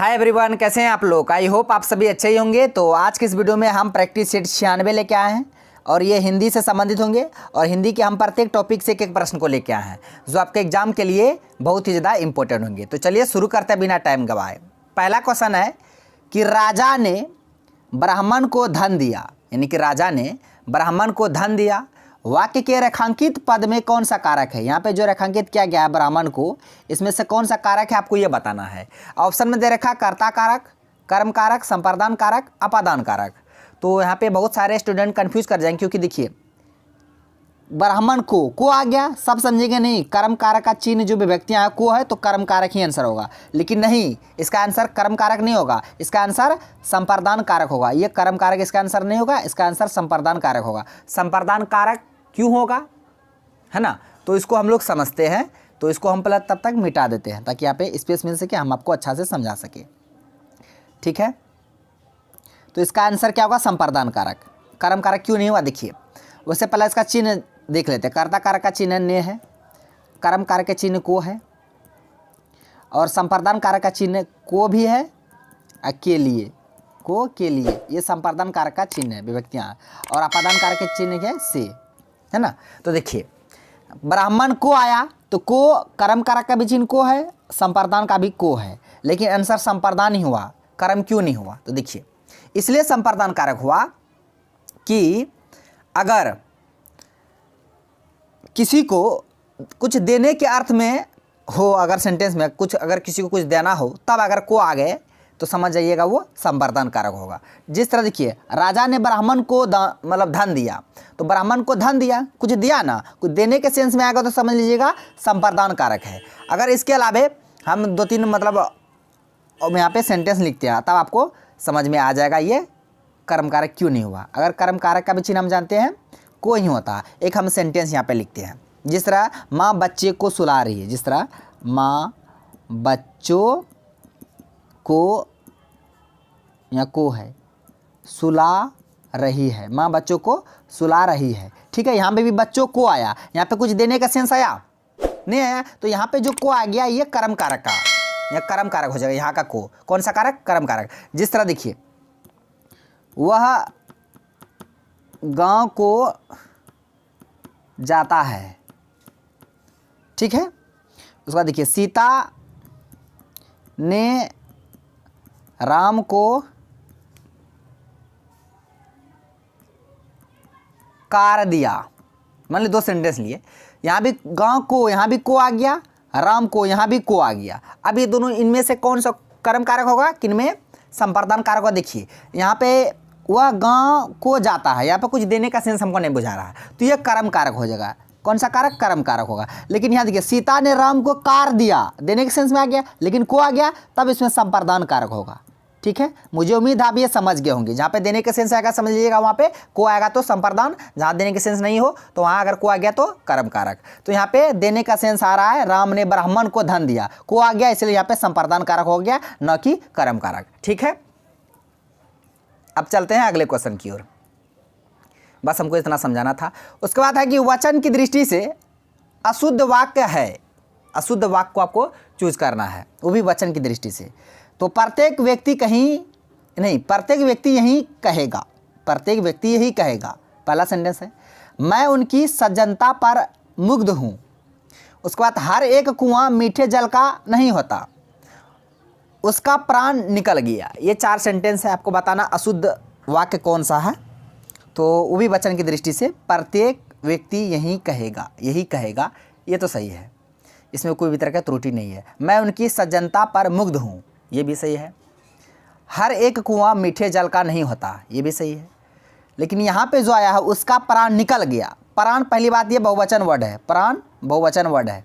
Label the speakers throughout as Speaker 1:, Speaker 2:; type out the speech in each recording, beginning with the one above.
Speaker 1: Hi everyone, कैसे हैं आप लोग। आई होप आप सभी अच्छे ही होंगे। तो आज के इस वीडियो में हम प्रैक्टिस सेट 96 लेके आए हैं और ये हिंदी से संबंधित होंगे और हिंदी के हम प्रत्येक टॉपिक से एक एक प्रश्न को लेके आए हैं जो आपके एग्जाम के लिए बहुत ही ज़्यादा इंपॉर्टेंट होंगे। तो चलिए शुरू करते हैं बिना टाइम गवाए। पहला क्वेश्चन है कि राजा ने ब्राह्मण को धन दिया, यानी कि राजा ने ब्राह्मण को धन दिया। वाक्य के रेखांकित पद में कौन सा कारक है। यहाँ पे जो रेखांकित किया गया है ब्राह्मण को, इसमें से कौन सा कारक है आपको ये बताना है। ऑप्शन में दे रखा कर्ता कारक, कर्म कारक, संपादन कारक, अपादान कारक। तो यहाँ पे बहुत सारे स्टूडेंट कंफ्यूज कर जाएंगे, क्योंकि देखिए ब्राह्मण को आ गया, सब समझेंगे नहीं। कर्म कारक का चिन्ह जो विभक्तियाँ को है तो कर्म कारक ही आंसर होगा, लेकिन नहीं, इसका आंसर कर्म कारक नहीं होगा, इसका आंसर संपादन कारक होगा। ये कर्म कारक इसका आंसर नहीं होगा, इसका आंसर संपादन कारक होगा। संपादन कारक क्यों होगा, है ना, तो इसको हम लोग समझते हैं। तो इसको हम पहले तब तक मिटा देते हैं ताकि यहाँ पे स्पेस मिल सके, हम आपको अच्छा से समझा सके। ठीक है, तो इसका आंसर क्या होगा, संपादन कारक। कर्म कारक क्यों नहीं हुआ, देखिए उससे पहले इसका चिन्ह देख लेते हैं। कर्ता कारक का चिन्ह ने है, कर्म कारक के चिन्ह को है, और संपादन कारक का चिन्ह को भी है, के लिए, को के लिए, ये संपादन कारक का चिन्ह है विभक्तियाँ, और अपादान कारक के चिन्ह है से, है ना। तो देखिए ब्राह्मण को आया तो को कर्म कारक का भी चिन्ह को है, संपादन का भी को है, लेकिन आंसर संपादन ही हुआ, कर्म क्यों नहीं हुआ। तो देखिए इसलिए संपादन कारक हुआ कि अगर किसी को कुछ देने के अर्थ में हो, अगर सेंटेंस में कुछ, अगर किसी को कुछ देना हो, तब अगर को आ गए तो समझ जाइएगा वो संपादन कारक होगा। जिस तरह देखिए राजा ने ब्राह्मण को मतलब धन दिया, तो ब्राह्मण को धन दिया, कुछ दिया ना, कुछ देने के सेंस में आएगा तो समझ लीजिएगा संपादन कारक है। अगर इसके अलावा हम दो तीन मतलब यहाँ पे सेंटेंस लिखते हैं तब आपको समझ में आ जाएगा ये कर्म कारक क्यों नहीं हुआ। अगर कर्म कारक का भी चिन्ह हम जानते हैं को ही होता। एक हम सेंटेंस यहाँ पे लिखते हैं, जिस तरह माँ बच्चे को सुला रही है, जिस तरह माँ बच्चों को, या को है, सुला रही है, माँ बच्चों को सुला रही है। ठीक है, यहाँ पे भी बच्चों को आया, यहाँ पे कुछ देने का सेंस आया नहीं आया, तो यहाँ पे जो को आ गया ये कर्म कारक का, या कर्म कारक हो जाएगा यहाँ का को। कौन सा कारक, कर्म कारक। जिस तरह देखिए वह गांव को जाता है, ठीक है। उसके बाद देखिए सीता ने राम को कार दिया। मान ली दो सेंटेंस लिए, यहाँ भी गांव को, यहाँ भी को आ गया, राम को, यहाँ भी को आ गया। अब ये दोनों, इनमें से कौन सा कर्म कारक होगा, किनमें संपादन कारक होगा। देखिए यहाँ पे वह गांव को जाता है, यहाँ पे कुछ देने का सेंस हमको नहीं बुझा रहा है, तो ये कर्म कारक हो जाएगा। कौन सा कारक, कर्म कारक होगा। लेकिन यहाँ देखिए सीता ने राम को कार दिया, देने के सेंस में आ गया, लेकिन को आ गया, तब इसमें संपादन कारक होगा। ठीक है, मुझे उम्मीद आप ये समझ गए होंगे। जहाँ पे देने के सेंस आएगा समझ लीजिएगा वहाँ पे को आएगा तो संपादन, जहाँ देने के सेंस नहीं हो तो वहाँ अगर को आ गया तो कर्म कारक। तो यहाँ पे देने का सेंस आ रहा है, राम ने ब्राह्मण को धन दिया, को आ गया, इसलिए यहाँ पे संपादन कारक हो गया, न कि कर्म कारक। ठीक है, अब चलते हैं अगले क्वेश्चन की ओर। बस हमको इतना समझाना था। उसके बाद है कि वचन की दृष्टि से अशुद्ध वाक्य है, अशुद्ध वाक्य को आपको चूज करना है, वो भी वचन की दृष्टि से। तो प्रत्येक व्यक्ति कहीं नहीं, प्रत्येक व्यक्ति यही कहेगा, प्रत्येक व्यक्ति यही कहेगा, पहला सेंटेंस है। मैं उनकी सज्जनता पर मुग्ध हूँ। उसके बाद हर एक कुआं मीठे जल का नहीं होता, उसका प्राण निकल गया। ये चार सेंटेंस है, आपको बताना अशुद्ध वाक्य कौन सा है। तो वो भी वचन की दृष्टि से प्रत्येक व्यक्ति यही कहेगा, यही कहेगा, ये तो सही है, इसमें कोई भी तरह का त्रुटि नहीं है। मैं उनकी सज्जनता पर मुग्ध हूँ, ये भी सही है। हर एक कुआं मीठे जल का नहीं होता, ये भी सही है। लेकिन यहाँ पे जो आया है उसका प्राण निकल गया। प्राण, पहली बात ये बहुवचन वर्ड है, प्राण बहुवचन वर्ड है।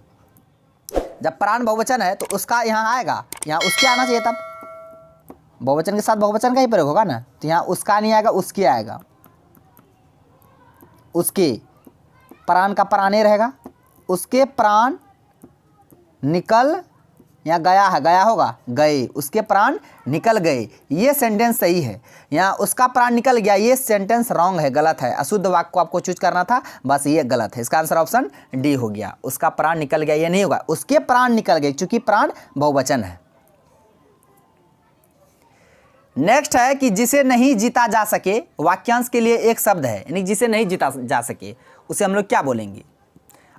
Speaker 1: जब प्राण बहुवचन है तो उसका यहाँ आएगा, यहाँ उसके आना चाहिए, तब बहुवचन के साथ बहुवचन का ही प्रयोग होगा ना, तो यहाँ उसका नहीं आएगा, उसके आएगा। उसके प्राण का प्राणे रहेगा, उसके प्राण निकल, यहाँ गया है, गया होगा, गए, उसके प्राण निकल गए, ये सेंटेंस सही है। यहाँ उसका प्राण निकल गया, ये सेंटेंस रॉन्ग है, गलत है। अशुद्ध वाक्य को आपको चूज करना था, बस ये गलत है। इसका आंसर ऑप्शन डी हो गया, उसका प्राण निकल गया, ये नहीं होगा, उसके प्राण निकल गए, क्योंकि प्राण बहुवचन है। नेक्स्ट है कि जिसे नहीं जीता जा सके, वाक्यांश के लिए एक शब्द है, यानी जिसे नहीं जीता जा सके उसे हम लोग क्या बोलेंगे।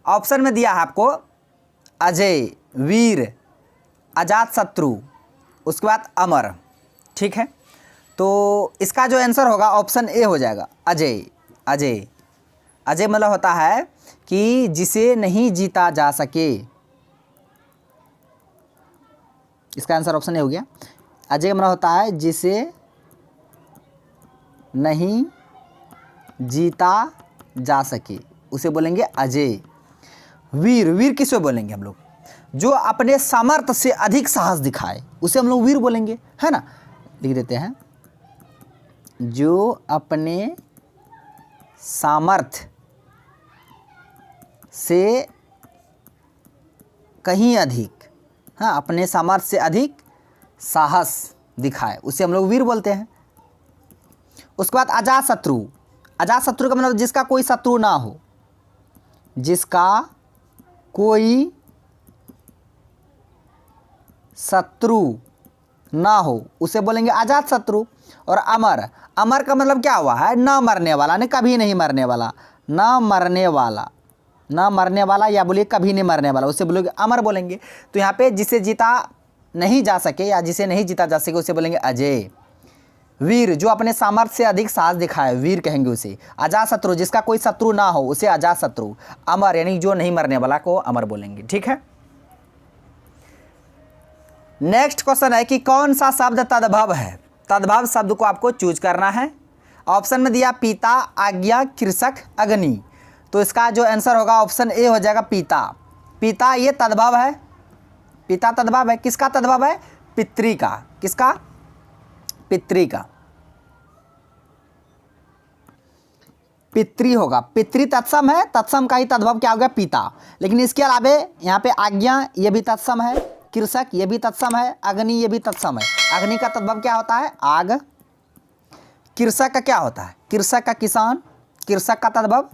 Speaker 1: ऑप्शन में दिया है आपको अजय, वीर, अजात शत्रु, उसके बाद अमर। ठीक है, तो इसका जो आंसर होगा ऑप्शन ए हो जाएगा, अजय। अजय अजय मतलब होता है कि जिसे नहीं जीता जा सके, इसका आंसर ऑप्शन ए हो गया। अजय मतलब होता है जिसे नहीं जीता जा सके, उसे बोलेंगे अजय। वीर, वीर किसे बोलेंगे हम लोग, जो अपने सामर्थ्य से अधिक साहस दिखाए उसे हम लोग वीर बोलेंगे, है ना। लिख देते हैं, जो अपने सामर्थ्य से कहीं अधिक, हाँ, अपने सामर्थ्य से अधिक साहस दिखाए उसे हम लोग वीर बोलते हैं। उसके बाद अजात शत्रु, अजात शत्रु का मतलब जिसका कोई शत्रु ना हो, जिसका कोई शत्रु ना हो उसे बोलेंगे अजात शत्रु। और अमर, अमर का मतलब क्या हुआ है, ना मरने वाला, ने कभी नहीं मरने वाला, ना मरने वाला, ना मरने वाला, या बोलिए कभी नहीं मरने वाला, उसे बोलेंगे अमर बोलेंगे। तो यहाँ पे जिसे जीता नहीं जा सके या जिसे नहीं जीता जा सके उसे बोलेंगे अजय। वीर, जो अपने सामर्थ्य से अधिक साहस दिखाए, वीर कहेंगे उसे। अजात शत्रु, जिसका कोई शत्रु ना हो उसे अजात शत्रु। अमर यानी जो नहीं मरने वाला को अमर बोलेंगे। ठीक है, नेक्स्ट क्वेश्चन है कि कौन सा शब्द तद्भव है। तद्भव शब्द को आपको चूज करना है। ऑप्शन में दिया पिता, आज्ञा, कृषक, अग्नि। तो इसका जो आंसर होगा ऑप्शन ए हो जाएगा, पिता। पिता ये तद्भव है, पिता तद्भव है। किसका तद्भव है, पितृ का। किसका, पितृ का। पितृ होगा, पितृ तत्सम है, तत्सम का ही तद्भव क्या हो गया, पिता। लेकिन इसके अलावे यहाँ पे आज्ञा ये भी तत्सम है, कृषक ये भी तत्सम है, अग्नि ये भी तत्सम है। अग्नि का तद्भव क्या होता है, आग। कृषक का क्या होता है, कृषक का किसान, कृषक का तद्भव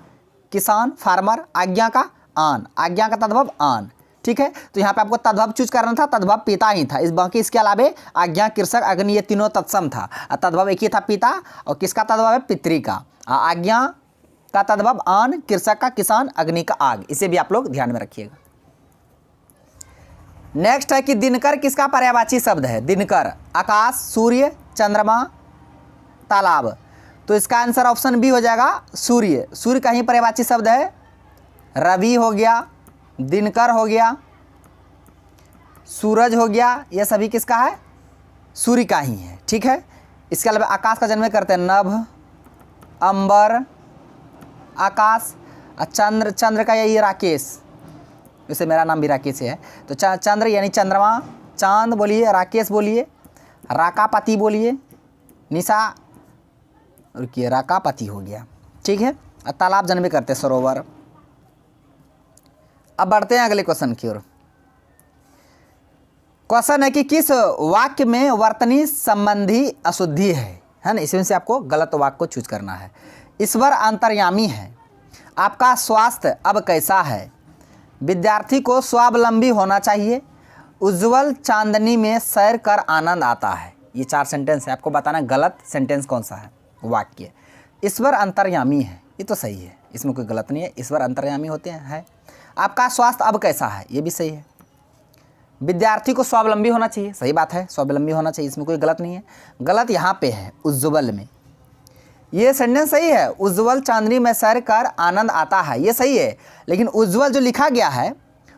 Speaker 1: किसान, फार्मर। आज्ञा का आन, आज्ञा का तद्भव आन। ठीक है, तो यहाँ पे आपको तद्भव चूज करना था, तद्भव पिता ही था। इस बाकी इसके अलावे आज्ञा, कृषक, अग्नि ये तीनों तत्सम था। तद्भव एक ही था, पिता। और किसका तद्भव है, पितृ का। आज्ञा का तद्भव आन, कृषक का किसान, अग्नि का आग। इसे भी आप लोग ध्यान में रखिएगा। नेक्स्ट है कि दिनकर किसका पर्यायवाची शब्द है। दिनकर आकाश, सूर्य, चंद्रमा, तालाब। तो इसका आंसर ऑप्शन बी हो जाएगा, सूर्य। सूर्य का ही पर्यायवाची शब्द है। रवि हो गया, दिनकर हो गया, सूरज हो गया, यह सभी किसका है, सूर्य का ही है। ठीक है, इसके अलावा आकाश का जन्म करते हैं नभ, अंबर, आकाश। चंद्र, चंद्र का यही राकेश, वैसे मेरा नाम भी राकेश है। तो चंद्र यानी चंद्रमा, चांद बोलिए, राकेश बोलिए, राकापति बोलिए, निशा, रुकिए, राकापति हो गया। ठीक है, तालाब जन्म करते सरोवर। अब बढ़ते हैं अगले क्वेश्चन की ओर। क्वेश्चन है कि किस वाक्य में वर्तनी संबंधी अशुद्धि है ना। इसमें से आपको गलत वाक्य को चूज करना है। ईश्वर अंतर्यामी है, आपका स्वास्थ्य अब कैसा है, विद्यार्थी को स्वावलंबी होना चाहिए, उज्जवल चांदनी में सैर कर आनंद आता है। ये 4 सेंटेंस है, आपको बताना गलत सेंटेंस कौन सा है। वाक्य ईश्वर अंतर्यामी है, ये तो सही है, इसमें कोई गलत नहीं है। ईश्वर अंतर्यामी होते हैं, है। आपका स्वास्थ्य अब कैसा है, ये भी सही है। विद्यार्थी को स्वावलंबी होना चाहिए, सही बात है, स्वावलंबी होना चाहिए, इसमें कोई गलत नहीं है। गलत यहाँ पे है उज्जवल में, ये सेंटेंस सही है। उज्जवल चांदनी में सैर कर आनंद आता है, ये सही है। लेकिन उज्जवल जो लिखा गया है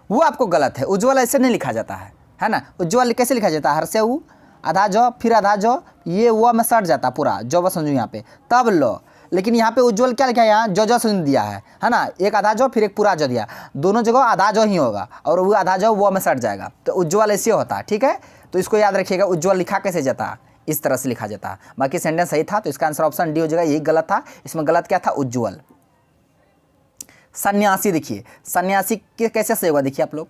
Speaker 1: वो आपको गलत है। उज्जवल ऐसे नहीं लिखा जाता है ना। उज्जवल कैसे लिखा जाता है, हर से ऊ, आधा जो, फिर आधा जो, ये वो में सट जाता पूरा, जो बस समझो यहाँ पे, तब लो। लेकिन यहाँ पे उज्जवल क्या लिखा है, यहाँ जो सुन दिया है ना। एक आधा जो, फिर एक पूरा जो दिया, दोनों जगह आधा जो ही होगा, और वो आधा जो वो में सट जाएगा। तो उज्जवल ऐसे होता है। ठीक है, तो इसको याद रखिएगा, उज्जवल लिखा कैसे जाता है, इस तरह से लिखा जाता है। बाकी सेंटेंस सही था, तो इसका आंसर ऑप्शन डी हो जाएगा। यही गलत था, इसमें गलत क्या था, उज्जवल। सन्यासी, देखिए सन्यासी के कैसे सही होगा, देखिए आप लोग,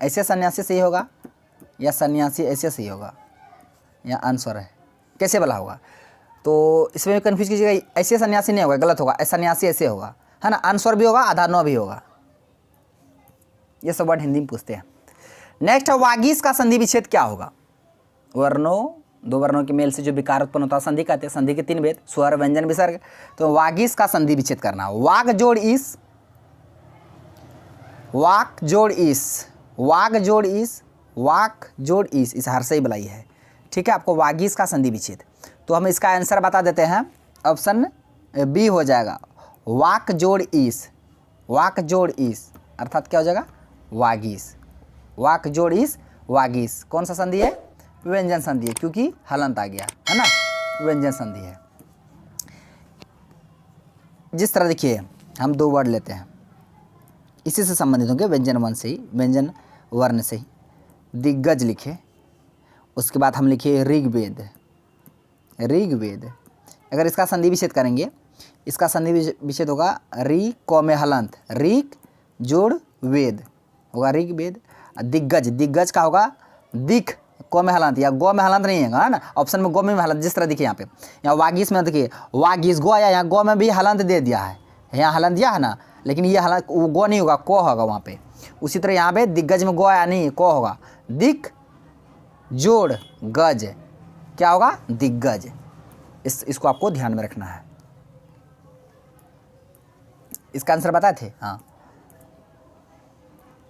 Speaker 1: ऐसे सन्यासी सही होगा या सन्यासी ऐसे सही होगा, या आंसर है कैसे वाला होगा। तो इसमें कन्फ्यूज कीजिएगा, ऐसे सन्यासी नहीं होगा, गलत होगा। सन्यासी ऐसे होगा, है ना। आंसर भी होगा, आधा नौ भी होगा। ये सब वर्ड हिंदी में पूछते हैं। नेक्स्ट है वागीश का संधि विच्छेद क्या होगा। वर्णो दो वर्णों के मेल से जो विकार उत्पन्न होता है संधि कहते हैं। संधि के 3 भेद, स्वर, व्यंजन, विसर्ग। तो वागीस का संधि विच्छेद करना, वाग जोड़ इस, वाक जोड़ इस, वाग जोड़ इस, वाक जोड़ इस हर्षई बलाई है, ठीक है। आपको वागीस का संधि विच्छेद, तो हम इसका आंसर बता देते हैं, ऑप्शन बी हो जाएगा, वाक जोड़ इस, वाक जोड़ इस, अर्थात क्या हो जाएगा, वागीस। वाक जोड़ इस, वागीस कौन सा संधि है, व्यंजन संधि है, क्योंकि हलंत आ गया है ना, व्यंजन संधि है। जिस तरह देखिए हम 2 वर्ड लेते हैं, इसी से संबंधित होंगे, व्यंजन वर्ण से ही, व्यंजन वर्ण से ही। दिग्गज लिखे, उसके बाद हम लिखे ऋग्वेद, ऋग्वेद। अगर इसका संधि विच्छेद करेंगे, इसका संधि विच्छेद होगा री क में हलंत, ऋक जोड़ वेद होगा ऋग्वेद। दिग्गज, दिग्गज का होगा दिख क में हलंत, या गो में हलंत नहीं है ना, ऑप्शन में गो में हलंत। जिस तरह देखिए यहाँ पे, यहाँ वागीस में देखिए वागीस गो आया, यहाँ गो में भी हलंत दे दिया है, यहाँ हलंत दिया है ना, लेकिन ये हलंत गो नहीं होगा, को होगा वहाँ पे। उसी तरह यहाँ पे दिग्गज में गो आया नहीं, को होगा, दिक जोड़ गज, क्या होगा, दिग्गज। इसको आपको ध्यान में रखना है। इसका आंसर बताए थे, हाँ।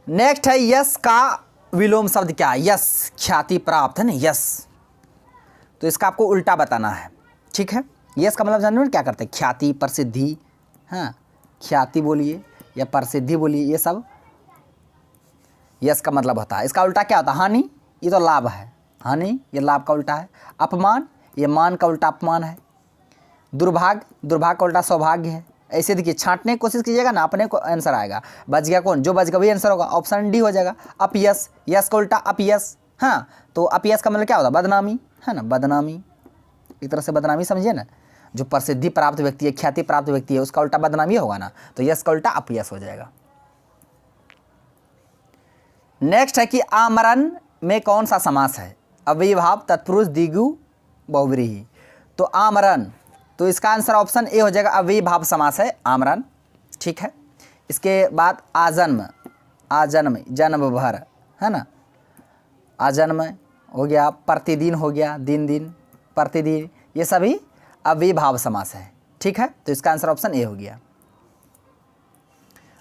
Speaker 1: नेक्स्ट है यश का विलोम शब्द क्या है, यश ख्याति प्राप्त है ना, यश। तो इसका आपको उल्टा बताना है, ठीक है। यश का मतलब जानते हो क्या करते हैं, ख्याति, प्रसिद्धि, हाँ, ख्याति बोलिए या प्रसिद्धि बोलिए, ये सब यश का मतलब होता है। इसका उल्टा क्या होता है, हानि, ये तो लाभ है, हानि ये लाभ का उल्टा है। अपमान, ये मान का उल्टा अपमान है। दुर्भाग्य, दुर्भाग्य का उल्टा सौभाग्य है। ऐसे देखिए छांटने की कोशिश कीजिएगा ना, अपने को आंसर आएगा। बच गया कौन, जो बच गया वही आंसर होगा, ऑप्शन डी हो जाएगा। अपयश, यश का उल्टा अपयश, हाँ। तो अपयश का मतलब क्या होता है, बदनामी, है ना, बदनामी, एक तरह से बदनामी समझिए ना। जो प्रसिद्धि प्राप्त व्यक्ति है, ख्याति प्राप्त व्यक्ति है, उसका उल्टा बदनामी होगा ना, तो यश का उल्टा अपयश हो जाएगा। नेक्स्ट है कि आमरण में कौन सा समास है, अव्ययीभाव, तत्पुरुष, द्विगु, बहुव्रीहि। तो आमरण, तो इसका आंसर ऑप्शन ए हो जाएगा, अव्ययीभाव समास है आमरण, ठीक है। इसके बाद आजन्म, आजन्म जन्म भर, है ना, आजन्म हो गया, प्रतिदिन हो गया, दिन दिन, प्रतिदिन, ये सभी अव्ययीभाव समास है, ठीक है। तो इसका आंसर ऑप्शन ए हो गया।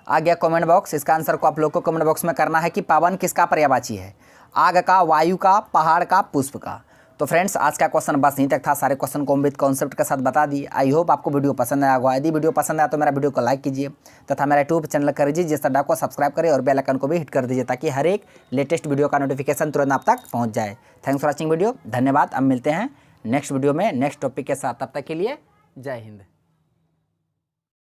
Speaker 1: आ गया कमेंट बॉक्स, इसका आंसर को आप लोग को कमेंट बॉक्स में करना है कि पावन किसका पर्यायवाची है, आग का, वायु का, पहाड़ का, पुष्प का। तो फ्रेंड्स आज का क्वेश्चन बस यहीं तक था, सारे क्वेश्चन को विद कॉन्सेप्ट के साथ बता दिए। आई होप आपको वीडियो पसंद आया होगा। यदि वीडियो पसंद आया तो मेरा वीडियो को लाइक कीजिए तथा मेरा यूट्यूब चैनल कर दीजिए, जिस तरह को सब्सक्राइब करें और बेल आइकन को भी हिट कर दीजिए, ताकि हर एक लेटेस्ट वीडियो का नोटिफिकेशन तुरंत आप तक पहुँच जाए। थैंक्स फॉर वॉचिंग वीडियो, धन्यवाद। अब मिलते हैं नेक्स्ट वीडियो में नेक्स्ट टॉपिक के साथ, तब तक के लिए जय हिंद।